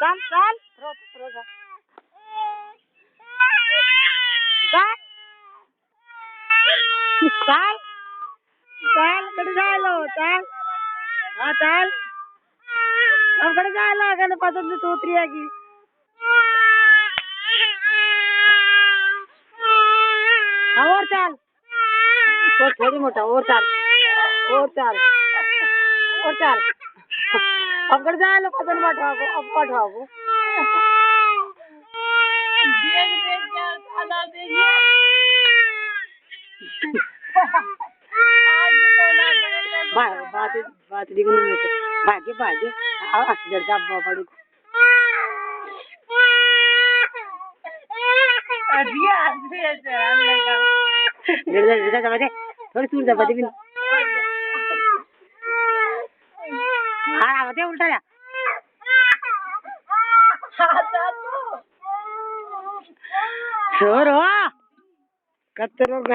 चल चल रो जा चल चल चल कडे जायला चल हाँ चल अब कडे जायला गणपती तू उतरी आगी और चल थोड़ी मोटा और चल और चल और चल अब कडे जायला पतन पाठवा को देख देख यार खाना देखिए बात दिखने में भागे भागे डर जा बड़ू थोड़ी सूर दबा दे हाँ उल्टा जा छोरो कतरो